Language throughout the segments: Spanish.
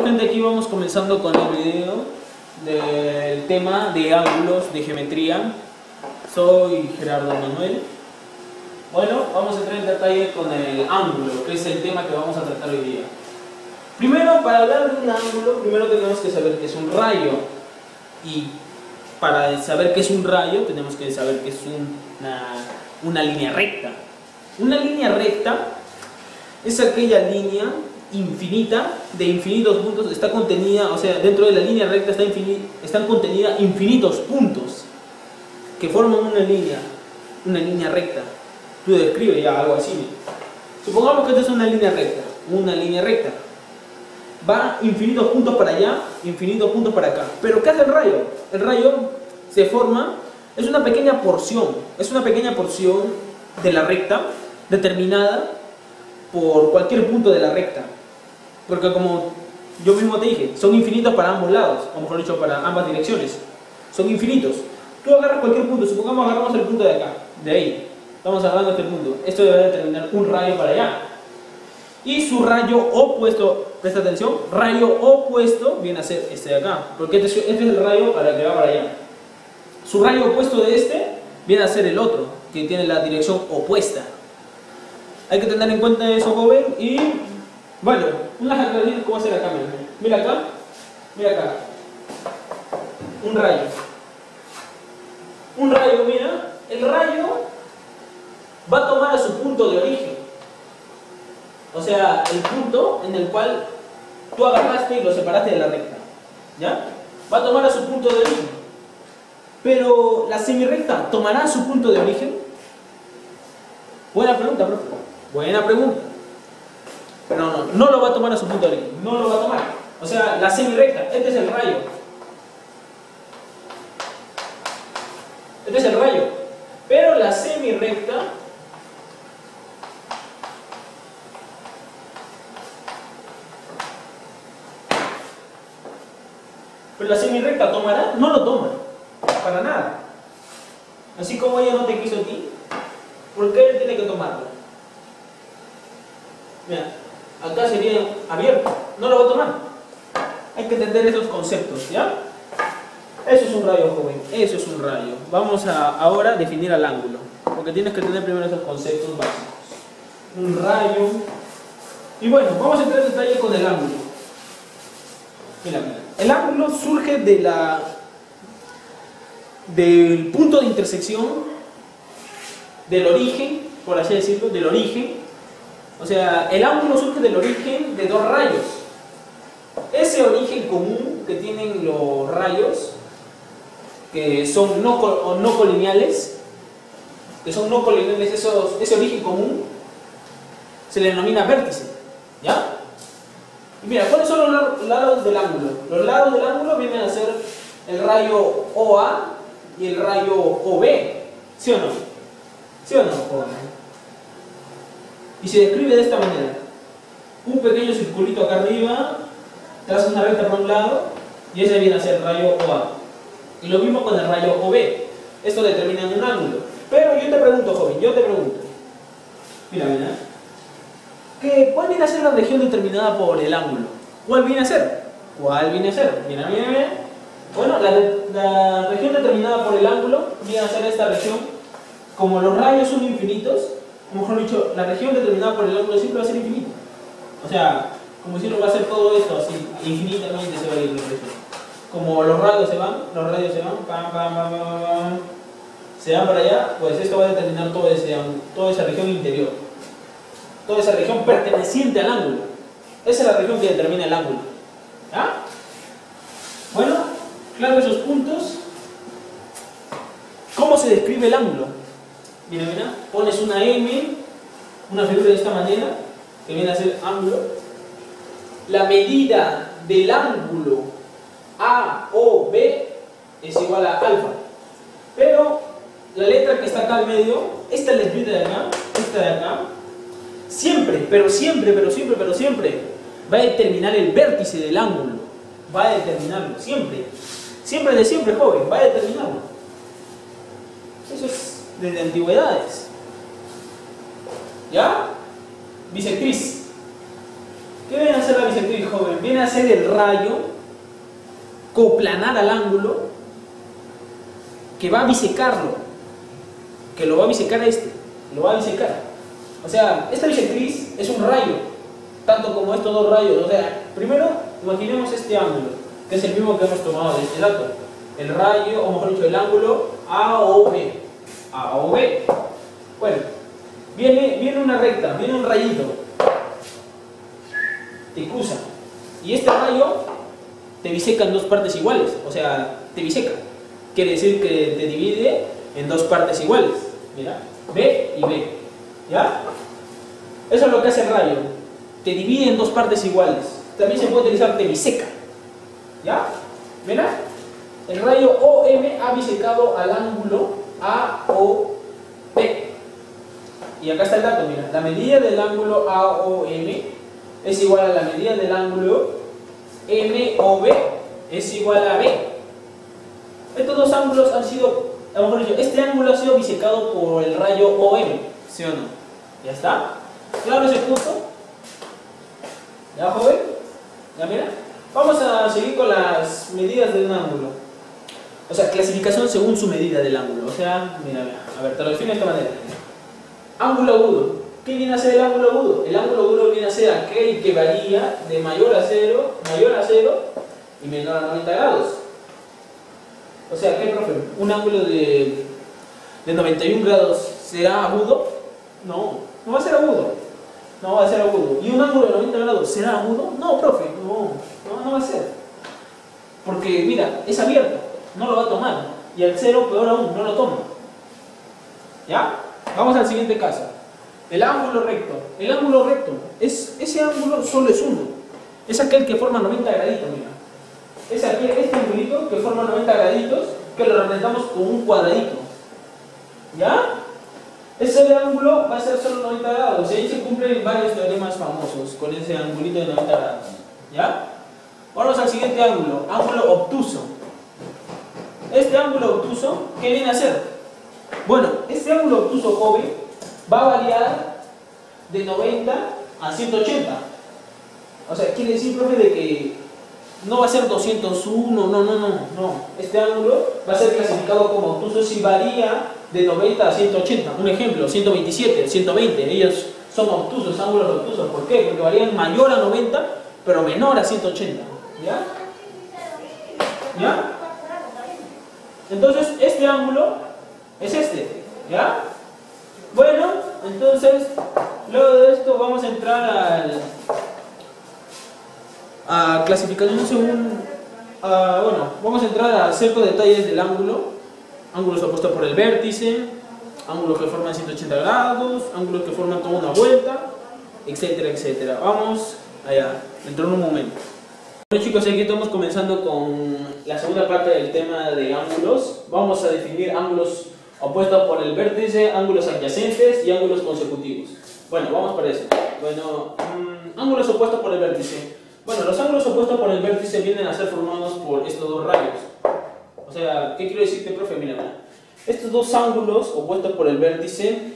Bueno gente, aquí vamos comenzando con el video del tema de ángulos de geometría. Soy Gerardo Manuel. Bueno, vamos a entrar en detalle con el ángulo, que es el tema que vamos a tratar hoy día. Primero, para hablar de un ángulo, primero tenemos que saber qué es un rayo. Y para saber qué es un rayo, tenemos que saber qué es una línea recta. Una línea recta es aquella línea infinita, de infinitos puntos, está contenida, o sea, dentro de la línea recta están contenidas infinitos puntos que forman una línea recta. Tú describes ya algo así. Supongamos que esta es una línea recta. Va infinitos puntos para allá, infinitos puntos para acá. Pero ¿qué hace el rayo? El rayo se forma, es una pequeña porción de la recta determinada por cualquier punto de la recta. Porque como yo mismo te dije, son infinitos para ambos lados, o mejor dicho, para ambas direcciones. Son infinitos. Tú agarras cualquier punto, supongamos agarramos el punto de acá, de ahí. Estamos agarrando este punto. Esto debe determinar un rayo para allá. Y su rayo opuesto, presta atención, rayo opuesto viene a ser este de acá. Porque este es el rayo para que va para allá. Su rayo opuesto de este viene a ser el otro, que tiene la dirección opuesta. Hay que tener en cuenta eso, joven. Y bueno, una característica, ¿cómo hacer acá? Mira acá, mira acá. Un rayo. Un rayo, mira. El rayo va a tomar a su punto de origen. O sea, el punto en el cual tú agarraste y lo separaste de la recta. ¿Ya? Va a tomar a su punto de origen. Pero la semirrecta tomará su punto de origen. Buena pregunta, profe. Buena pregunta. Pero no lo va a tomar a su punto de origen. No lo va a tomar. O sea, la semirrecta, este es el rayo. Este es el rayo. Pero la semirrecta tomará, no lo toma. Para nada. Así como ella no te quiso a ti, ¿por qué él tiene que tomarlo? Mira, acá sería abierto, no lo va a tomar. Hay que entender esos conceptos, ¿ya? Eso es un rayo, joven, eso es un rayo. Vamos a ahora definir al ángulo, porque tienes que tener primero esos conceptos básicos. Un rayo. Y bueno, vamos a entrar en detalle con el ángulo. Mira. El ángulo surge del punto de intersección, del origen, por así decirlo, del origen. O sea, el ángulo surge del origen de dos rayos. Ese origen común que tienen los rayos, que son no colineales, ese origen común, se le denomina vértice. ¿Ya? Y mira, ¿cuáles son los lados del ángulo? Los lados del ángulo vienen a ser el rayo OA y el rayo OB. ¿Sí o no? ¿Sí o no, joven? Y se describe de esta manera. Un pequeño circulito acá arriba, trazas una recta por un lado y ese viene a ser el rayo OA. Y lo mismo con el rayo OB. Esto determina un ángulo. Pero yo te pregunto, joven, Mira. ¿Cuál viene a ser la región determinada por el ángulo? ¿Cuál viene a ser? Mira. Bueno, la región determinada por el ángulo viene a ser esta región. Como los rayos son infinitos, o mejor dicho, la región determinada por el ángulo siempre va a ser infinita. O sea, como si no va a ser todo esto así, infinitamente se va a ir la región. Como los rayos se van, se van para allá, pues esto va a determinar toda esa región interior. Toda esa región perteneciente al ángulo. Esa es la región que determina el ángulo. ¿Ah? Bueno, claro esos puntos. ¿Cómo se describe el ángulo? Mira, pones una M, una figura de esta manera, que viene a ser ángulo. La medida del ángulo AOB es igual a alfa. Pero la letra que está acá al medio, esta letrita de acá, esta de acá, siempre va a determinar el vértice del ángulo. Va a determinarlo, siempre, joven, va a determinarlo. Eso es desde antigüedades. ¿Ya? Bisectriz. ¿Qué viene a hacer la bisectriz, joven? Viene a ser el rayo coplanar al ángulo que va a bisecarlo. Que lo va a bisecar lo va a bisecar. O sea, esta bisectriz es un rayo, tanto como estos dos rayos. O sea, primero imaginemos este ángulo, que es el mismo que hemos tomado de este dato. El rayo, o mejor dicho, el ángulo AOB. AOB. Bueno, viene una recta, viene un rayito. Te cruza. Y este rayo te biseca en dos partes iguales. O sea, te biseca. Quiere decir que te divide en dos partes iguales. Mira, B y B. ¿Ya? Eso es lo que hace el rayo. Te divide en dos partes iguales. También se puede utilizar te biseca. ¿Ya? ¿Mira? El rayo OM ha bisecado al ángulo AOB. Y acá está el dato, mira. La medida del ángulo AOM es igual a la medida del ángulo MOB es igual a B. Estos dos ángulos han sido, a lo mejor dicho, este ángulo ha sido bisecado por el rayo OM, ¿sí o no? ¿Ya está? ¿Claro ese punto? ¿Ya, joven? ¿Ya mira? Vamos a seguir con las medidas de un ángulo. O sea, clasificación según su medida del ángulo. O sea, mira, a ver, te lo defino de esta manera. Ángulo agudo. ¿Qué viene a ser el ángulo agudo? El ángulo agudo viene a ser aquel que varía de mayor a 0 y menor a 90 grados. O sea, ¿qué, profe? ¿Un ángulo de 91 grados será agudo? No, no va a ser agudo. No va a ser agudo. ¿Y un ángulo de 90 grados será agudo? No, profe, no va a ser. Porque, mira, es abierto, no lo va a tomar. Y al 0, peor aún, no lo toma. ¿Ya? Vamos al siguiente caso. El ángulo recto. El ángulo recto, ese ángulo solo es uno. Es aquel que forma 90 graditos, mira. Es aquel, este angulito que forma 90 graditos, que lo representamos con un cuadradito. ¿Ya? Ese ángulo va a ser solo 90 grados. Y ahí se cumplen varios teoremas famosos con ese angulito de 90 grados. ¿Ya? Vamos al siguiente ángulo. Ángulo obtuso. Este ángulo obtuso, ¿qué viene a ser? Bueno, este ángulo obtuso, joven, va a variar de 90 a 180. O sea, quiere decir, profe, de que no va a ser 201, no. Este ángulo va a ser clasificado como obtuso si varía de 90 a 180. Un ejemplo, 127, 120. Ellos son obtusos, ángulos obtusos. ¿Por qué? Porque varían mayor a 90, pero menor a 180. ¿Ya? ¿Ya? Entonces, este ángulo es este. ¿Ya? Bueno, entonces, luego de esto vamos a entrar a clasificación según... bueno, vamos a entrar a ciertos detalles del ángulo. Ángulos opuestos por el vértice, ángulos que forman 180 grados, ángulos que forman toda una vuelta, etcétera, etcétera. Vamos allá, dentro de un momento. Bueno, chicos, aquí estamos comenzando con la segunda parte del tema de ángulos. Vamos a definir ángulos opuestos por el vértice, ángulos adyacentes y ángulos consecutivos. Bueno, vamos para eso. Bueno, ángulos opuestos por el vértice. Bueno, los ángulos opuestos por el vértice vienen a ser formados por estos dos rayos. O sea, ¿qué quiero decirte, profe? Mira, estos dos ángulos opuestos por el vértice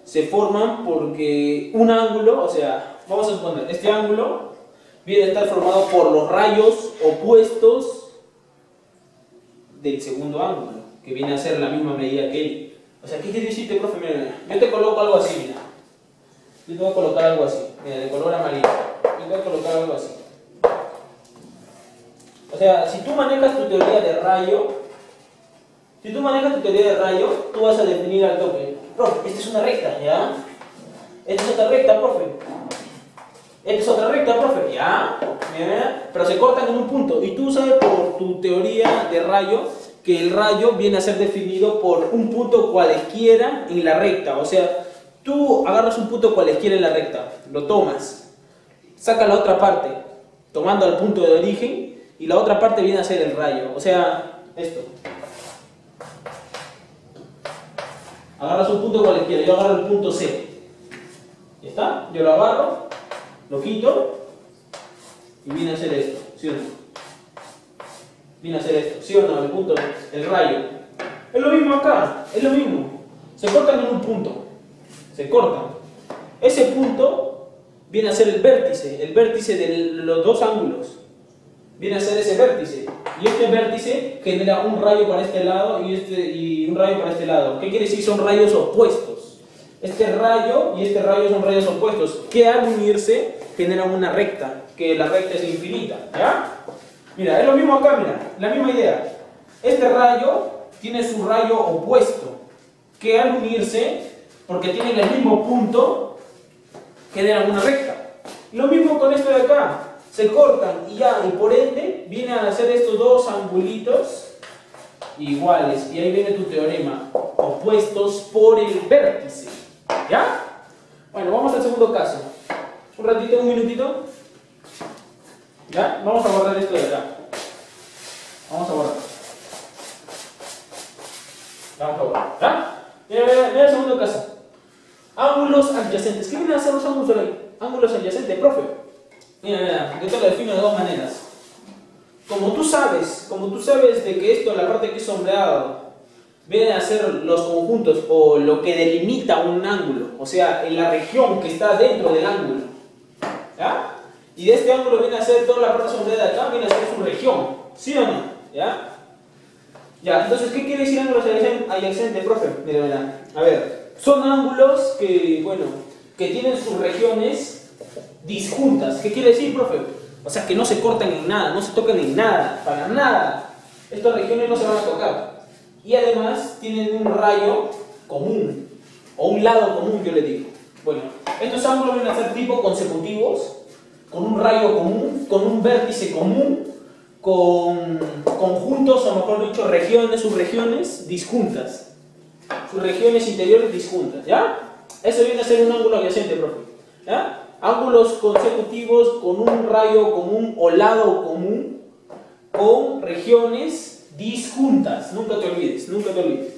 se forman porque un ángulo, o sea, vamos a suponer, este ángulo viene a estar formado por los rayos opuestos del segundo ángulo, que viene a ser la misma medida que él. O sea, ¿qué quiere decirte, profe? Mira, yo te coloco algo así, mira. Yo te voy a colocar algo así, mira, de color amarillo. Yo te voy a colocar algo así. O sea, si tú manejas tu teoría de rayo, tú vas a definir al toque. Profe, esta es una recta, ¿ya? Esta es otra recta, profe. Esta es otra recta, profe, ¿ya? Mira, pero se cortan en un punto. Y tú sabes por tu teoría de rayo que el rayo viene a ser definido por un punto cualesquiera en la recta. O sea, tú agarras un punto cualesquiera en la recta, lo tomas, sacas la otra parte, tomando el punto de origen, y la otra parte viene a ser el rayo. O sea, esto. Agarras un punto cualesquiera, yo agarro el punto C. ¿Ya está? Yo lo agarro, lo quito, y viene a ser esto, ¿sí o no? Viene a ser esto, ¿sí o no? El punto, el rayo. Es lo mismo acá, es lo mismo. Se cortan en un punto. Se cortan. Ese punto viene a ser el vértice de los dos ángulos. Viene a ser ese vértice. Y este vértice genera un rayo para este lado y un rayo para este lado. ¿Qué quiere decir? Son rayos opuestos. Este rayo y este rayo son rayos opuestos, que al unirse generan una recta, que la recta es infinita. ¿Ya? Mira, es lo mismo acá, mira, la misma idea. Este rayo tiene su rayo opuesto, que al unirse, porque tienen el mismo punto, generan una recta. Lo mismo con esto de acá. Se cortan y por ende vienen a hacer estos dos angulitos iguales. Y ahí viene tu teorema. Opuestos por el vértice. ¿Ya? Bueno, vamos al segundo caso. Un ratito, un minutito. ¿Ya? Vamos a borrar esto de acá. Vamos a borrar. Vamos a borrar. ¿Ya? Mira el segundo caso. Ángulos adyacentes. ¿Qué vienen a hacer los ángulos ahí? Ángulos adyacentes, profe. Mira, yo te lo defino de dos maneras. Como tú sabes de que esto, la parte que es sombreado, viene a ser los conjuntos o lo que delimita un ángulo, o sea, en la región que está dentro del ángulo. ¿Ya? Y de este ángulo viene a ser toda la parte sombreada de acá, viene a ser su región. ¿Sí o no? ¿Ya? Ya, entonces, ¿qué quiere decir ángulos adyacentes, profe? Mira. A ver, son ángulos que, bueno, que tienen sus regiones disjuntas. ¿Qué quiere decir, profe? O sea, que no se cortan en nada, no se tocan en nada, para nada. Estas regiones no se van a tocar. Y además tienen un rayo común, o un lado común, yo le digo. Bueno, estos ángulos vienen a ser tipo consecutivos, con un rayo común, con un vértice común, con conjuntos, o mejor dicho, regiones, subregiones disjuntas. Sus regiones interiores disjuntas, ¿ya? Eso viene a ser un ángulo adyacente, profe. ¿Ya? Ángulos consecutivos con un rayo común o lado común con regiones disjuntas. Nunca te olvides,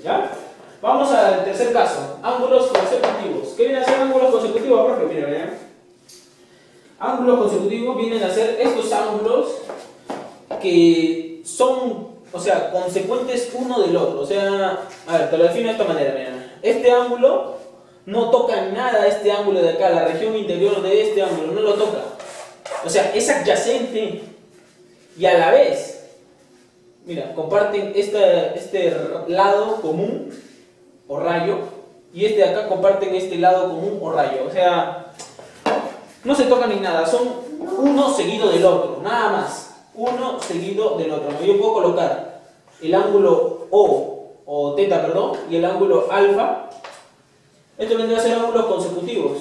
¿ya? Vamos al tercer caso. Ángulos consecutivos. ¿Qué viene a ser ángulos consecutivos, profe? Mira, ¿ya? Ángulos consecutivos vienen a ser estos ángulos que son, o sea, consecuentes uno del otro. O sea, a ver, te lo defino de esta manera, mira. Este ángulo no toca nada este ángulo de acá, la región interior de este ángulo, no lo toca. O sea, es adyacente y a la vez, mira, comparten este lado común o rayo y este de acá comparten este lado común o rayo. O sea, no se tocan ni nada, son uno seguido del otro, nada más. Uno seguido del otro. Yo puedo colocar el ángulo o teta, perdón, y el ángulo alfa. Esto vendría a ser ángulos consecutivos.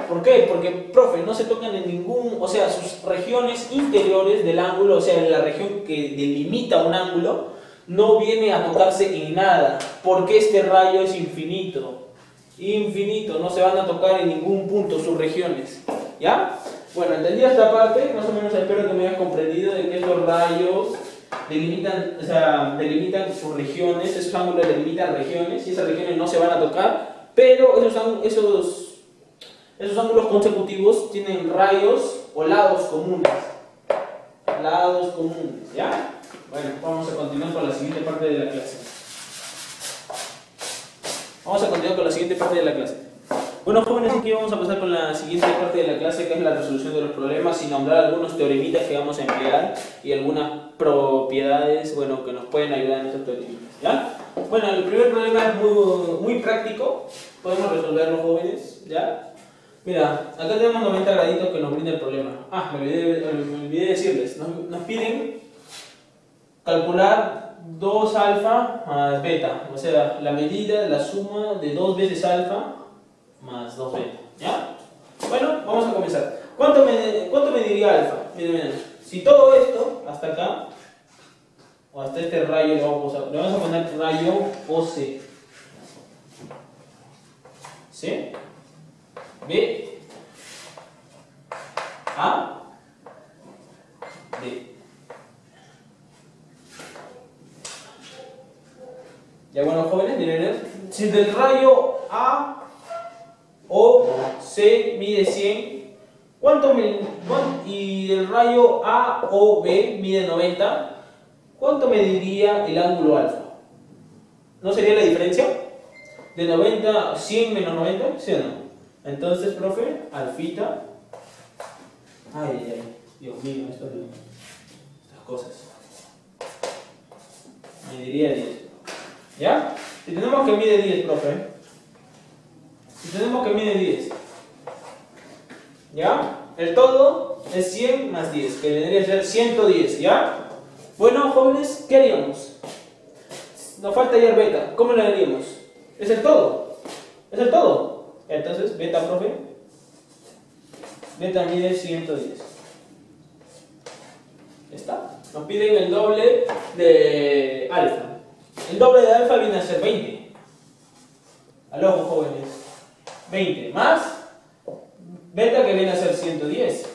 ¿Por qué? Porque, profe, no se tocan en ningún, o sea, sus regiones interiores del ángulo, o sea, en la región que delimita un ángulo, no viene a tocarse en nada, porque este rayo es infinito. Infinito, no se van a tocar en ningún punto sus regiones. ¿Ya? Bueno, entendida esta parte, más o menos espero que me hayas comprendido de que estos rayos delimitan, o sea, delimitan sus regiones, esos ángulos delimitan regiones y esas regiones no se van a tocar. Pero esos ángulos consecutivos tienen rayos o lados comunes. Lados comunes, ¿ya? Bueno, vamos a continuar con la siguiente parte de la clase. Bueno, jóvenes, aquí vamos a pasar con la siguiente parte de la clase, que es la resolución de los problemas, y nombrar algunos teoremitas que vamos a emplear y algunas propiedades, bueno, que nos pueden ayudar en estos teoremitas, ¿ya? Bueno, el primer problema es muy práctico, podemos resolverlo, jóvenes, ¿ya? Mira, acá tenemos 90 graditos que nos brinda el problema. Me olvidé decirles, nos piden calcular 2 alfa más beta, o sea, la medida, la suma de 2 veces alfa más 2 beta, ¿ya? Bueno, vamos a comenzar. ¿Cuánto mediría alfa? Miren, si todo esto, hasta acá, o hasta este rayo, le vamos a poner rayo OC. ¿Sí? B, A, D. Ya bueno, jóvenes, miren, si del rayo A o C mide 100, y del rayo A o B mide 90, ¿cuánto mediría el ángulo alfa? ¿No sería la diferencia? De 90, 100 menos 90, ¿sí o no? Entonces, profe, alfita Ay, ay, Dios mío, estas cosas. Mediría 10. ¿Ya? Si tenemos que mide 10, profe. Si tenemos que mide 10. ¿Ya? El todo es 100 más 10, que vendría a ser 110, ¿ya? Bueno, jóvenes, ¿qué haríamos? Nos falta hallar beta. ¿Cómo lo haríamos? Es el todo. Es el todo. Entonces, beta, profe. Beta mide 110. ¿Ya está? Nos piden el doble de alfa. El doble de alfa viene a ser 20. Al ojo, jóvenes. 20 más beta, que viene a ser 110.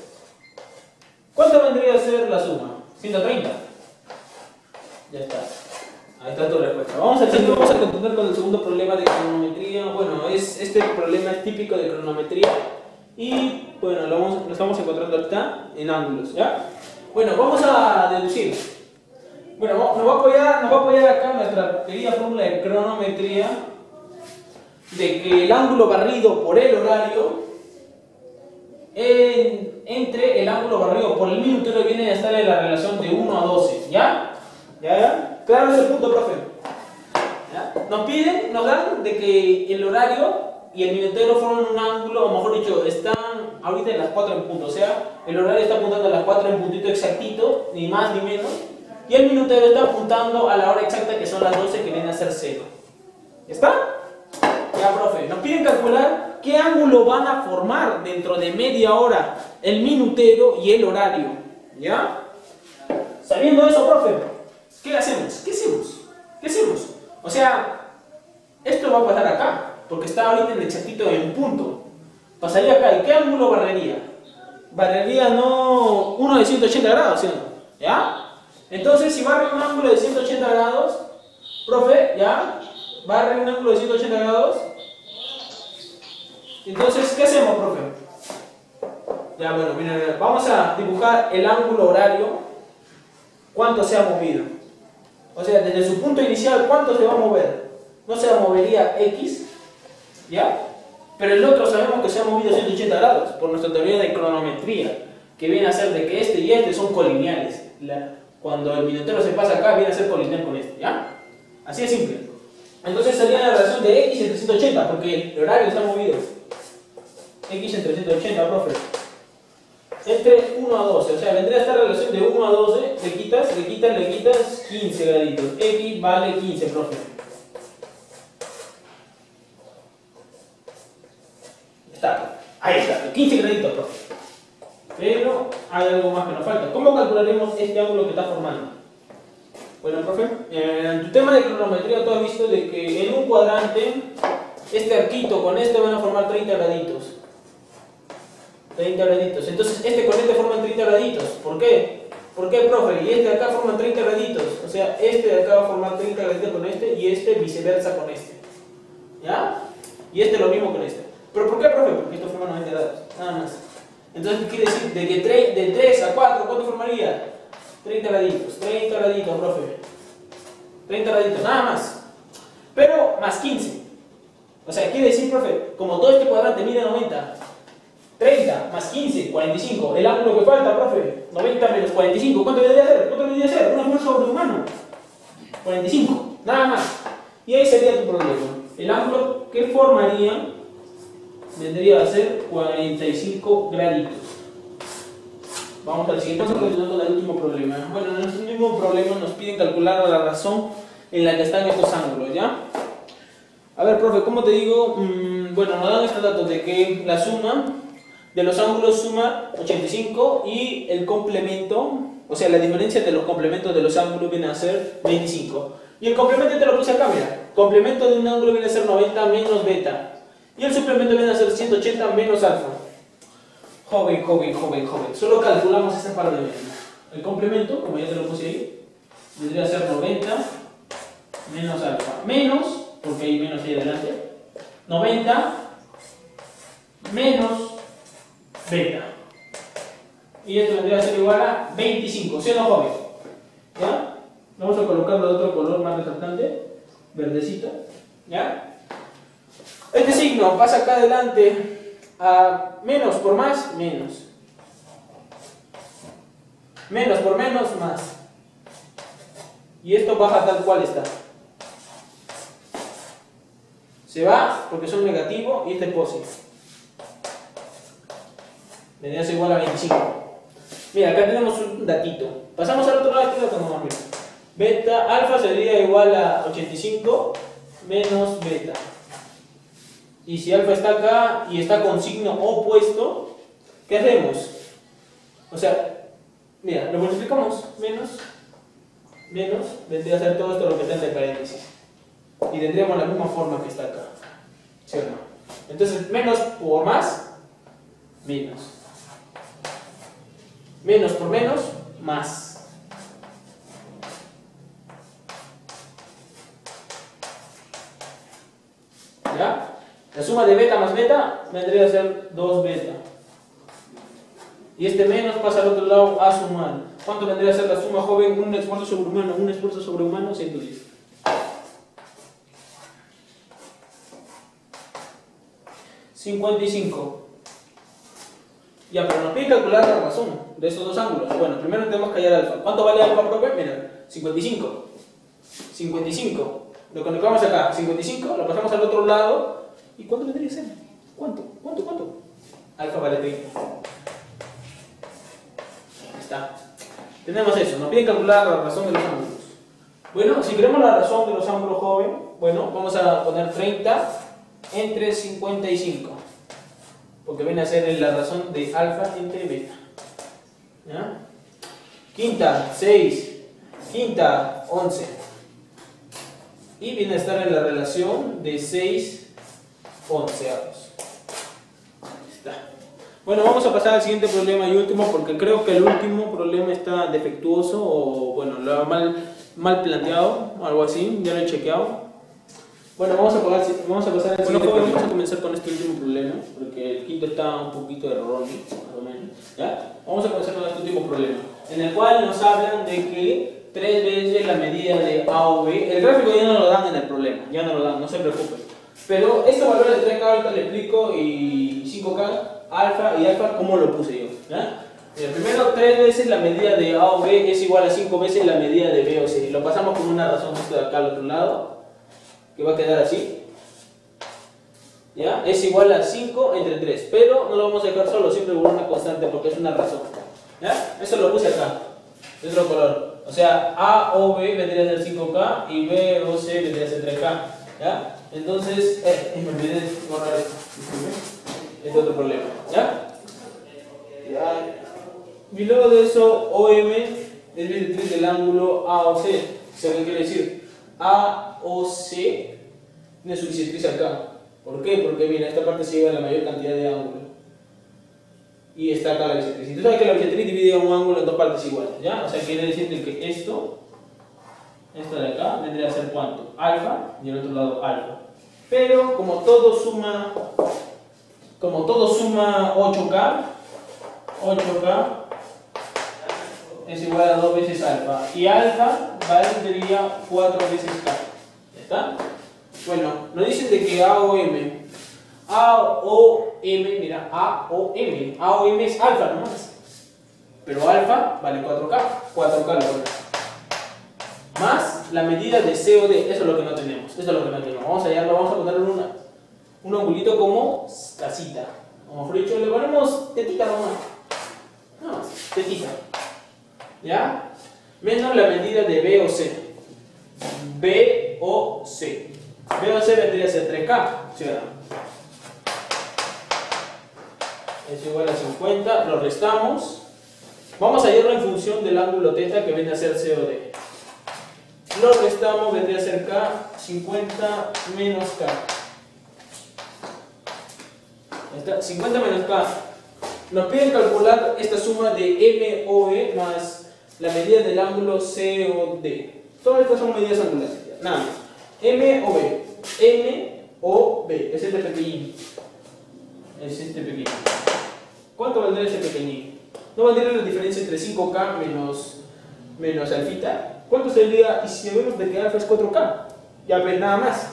¿Cuánto vendría a ser la suma? 130. Ya está. Ahí está tu respuesta. Vamos a continuar con el segundo problema de cronometría. Bueno, este problema es típico de cronometría. Y bueno, lo estamos encontrando ahorita en ángulos, ¿ya? Bueno, vamos a deducir. Bueno, nos va a apoyar acá nuestra querida fórmula de cronometría, de que el ángulo barrido por el horario entre el ángulo barrido por el minutero viene a estar en la relación de 1 a 12, ¿ya? ¿Ya? Claro ese punto, profe. ¿Ya? Nos dan de que el horario y el minutero forman un ángulo, o mejor dicho, están ahorita en las 4 en punto, o sea, el horario está apuntando a las 4 en puntito exactito, ni más ni menos, y el minutero está apuntando a la hora exacta, que son las 12, que viene a ser 0. ¿Está? Ya, profe, nos piden calcular qué ángulo van a formar dentro de media hora el minutero y el horario. ¿Ya? Sabiendo eso, profe, ¿qué hacemos? ¿Qué hacemos? ¿Qué hacemos? O sea, esto va a pasar acá, porque está ahorita en exactito en punto. Pasaría acá, ¿y qué ángulo barrería? Barrería no uno de 180 grados, ¿sí o no? ¿Ya? Entonces, si barre un ángulo de 180 grados, profe, ¿ya? Barre un ángulo de 180 grados. Entonces, ¿qué hacemos, profe? Ya, bueno, miren, vamos a dibujar el ángulo horario, cuánto se ha movido. O sea, desde su punto inicial, ¿cuánto se va a mover? No se movería X, ¿ya? Pero el otro sabemos que se ha movido 180 grados, por nuestra teoría de cronometría, que viene a ser de que este y este son colineales. Cuando el minutero se pasa acá, viene a ser colineal con este, ¿ya? Así de simple. Entonces sería la relación de X entre 180, porque el horario está movido. X entre 180, profe. Entre 1 a 12, o sea, vendría esta relación de 1 a 12, le quitas 15 graditos. X vale 15, profe. Está, ahí está, 15 graditos, profe. Pero hay algo más que nos falta. ¿Cómo calcularemos este ángulo que está formando? Bueno, profe, en tu tema de cronometría tú has visto de que en un cuadrante, este arquito con este van a formar 30 graditos. 30 graditos. Entonces, este con este forman 30 graditos. ¿Por qué? ¿Por qué, profe? Y este de acá forman 30 graditos. O sea, este de acá va a formar 30 graditos con este y este viceversa con este. ¿Ya? Y este lo mismo con este. ¿Pero por qué, profe? Porque esto forma 90 grados. Nada más. Entonces, ¿qué quiere decir? De que de 3 a 4, ¿cuánto formaría? 30 graditos. 30 graditos, profe. 30 graditos, nada más. Pero más 15. O sea, quiere decir, profe, como todo este cuadrante mide 90. 30 más 15, 45. El ángulo que falta, profe, 90 menos 45. ¿Cuánto debería ser? ¿Cuánto debería ser? Un esfuerzo sobrehumano. 45, nada más. Y ahí sería tu problema. El ángulo que formaría vendría a ser 45 graditos. Vamos al siguiente. Vamos a continuar con el último problema. Bueno, en el último problema nos piden calcular la razón en la que están estos ángulos, ¿ya? A ver, profe, ¿cómo te digo? Bueno, nos dan estos datos de que la suma de los ángulos suma 85 y el complemento, o sea, la diferencia de los complementos de los ángulos viene a ser 25. Y el complemento te lo puse acá, mira. Complemento de un ángulo viene a ser 90 menos beta. Y el suplemento viene a ser 180 menos alfa. Joven. Solo calculamos esa parte de medio. El complemento, como ya te lo puse ahí, vendría a ser 90 menos alfa. Menos, porque hay menos ahí adelante, 90 menos beta. Y esto vendría a ser igual a 25, ¿sí o no, joven? ¿Ya? Vamos a colocarlo de otro color más resaltante, verdecito. ¿Ya? Este signo pasa acá adelante a menos por más, menos. Menos por menos, más. Y esto baja tal cual está. Se va porque son negativo y este es positivo. Vendría a ser igual a 25. Mira, acá tenemos un datito. Pasamos al otro lado, este dato nomás, mira. Beta, alfa sería igual a 85 menos beta. Y si alfa está acá y está con signo opuesto, ¿qué hacemos? O sea, mira, lo multiplicamos, menos, vendría a ser todo esto lo que está entre paréntesis. Y tendríamos la misma forma que está acá. ¿Sí o no? Entonces, menos por más, menos. Menos por menos, más. ¿Ya? La suma de beta más beta vendría a ser 2 beta. Y este menos pasa al otro lado a sumar. ¿Cuánto vendría a ser la suma, joven? Un esfuerzo sobrehumano. Un esfuerzo sobrehumano, 110. 55. Ya, pero nos pide calcular la razón de estos dos ángulos. Bueno, primero tenemos que hallar alfa. ¿Cuánto vale alfa propio? Mira, 55. 55. Lo colocamos acá, 55, lo pasamos al otro lado. ¿Y cuánto vendría a ser? ¿Cuánto? Alfa vale 30. Ahí está. Tenemos eso, nos piden calcular la razón de los ángulos. Bueno, si queremos la razón de los ángulos, joven, bueno, vamos a poner 30 entre 55. Porque viene a ser la razón de alfa entre beta. ¿Ya? Quinta, 6. Quinta, 11. Y viene a estar en la relación de 6 onceavos. Está. Bueno, vamos a pasar al siguiente problema y último, porque creo que el último problema está defectuoso o bueno, lo ha mal planteado, o algo así, ya lo he chequeado. Bueno, vamos a pasar al siguiente problema. Vamos a comenzar con este último problema, porque el quinto está un poquito erróneo, más o menos. ¿Ya? Vamos a comenzar con este último problema, en el cual nos hablan de que 3 veces la medida de A o B. El gráfico ya no lo dan en el problema, ya no lo dan, no se preocupen. Pero estos valores de 3K ahorita le explico y 5K, alfa y alfa, ¿cómo lo puse yo? ¿Ya? Primero, 3 veces la medida de A o B es igual a 5 veces la medida de B o C. Lo pasamos con una razón esto de acá al otro lado, que va a quedar así. ¿Ya? Es igual a 5 entre 3, pero no lo vamos a dejar solo, siempre con una constante porque es una razón. ¿Ya? Eso lo puse acá, de otro color. O sea, A o B vendría a ser 5K y B o C vendría a ser 3K. ¿Ya? Entonces, me olvidé de borrar esto. Este es otro problema. ¿Ya? Ya. Y luego de eso, OM es directriz del ángulo A o C. ¿Qué quiere decir? A o C tiene su bisectriz acá. ¿Por qué? Porque mira, esta parte se lleva la mayor cantidad de ángulos. Y está acá la bisectriz. Y tú sabes que la bisectriz divide un ángulo en dos partes iguales, ¿ya? O sea, quiere decir que esto de acá vendría a ser ¿cuánto? Alfa, y el otro lado alfa. Pero como todo suma 8K es igual a 2 veces alfa. Y alfa valdría 4 veces K. ¿Ya está? Bueno, nos dicen de que A o M, mira, A o M es alfa nomás. Pero alfa vale 4K lo vale. Más la medida de C o D, eso es lo que no tenemos. Vamos a hallarlo, vamos a ponerle un angulito como casita. Como mejor dicho, le ponemos tetita nomás. No, tetita. ¿Ya? Menos la medida de B o C. B o C vendría a ser 3K, ¿sí o no? Es igual a 50, lo restamos. Vamos a hallarlo en función del ángulo θ que viene a ser C o D. Lo restamos, vendría a ser K, 50 menos K. Está, 50 menos K. Nos piden calcular esta suma de M o B más la medida del ángulo C o D. Todas estas son medidas angulares, nada más. M o B, es este pequeñín. ¿Cuánto valdría ese pequeñín? ¿No valdría la diferencia entre 5K menos alfita? ¿Cuánto sería? Y si vemos de que alfa es 4K, ya ves nada más.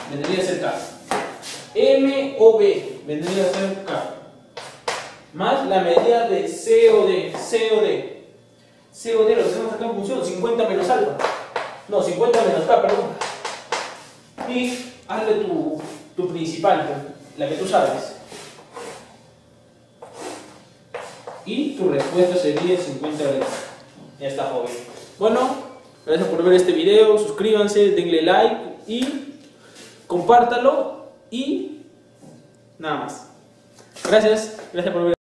Vendría a ser K. M o B vendría a ser K. Más la medida de C o D. Sí, Botero, lo tenemos acá en función, 50 menos alfa. No, 50 menos K, perdón. Y hazle tu principal, la que tú sabes. Y tu respuesta sería 50 grados. Ya está, joven. Bueno, gracias por ver este video, suscríbanse, denle like y compártalo y nada más. Gracias por ver.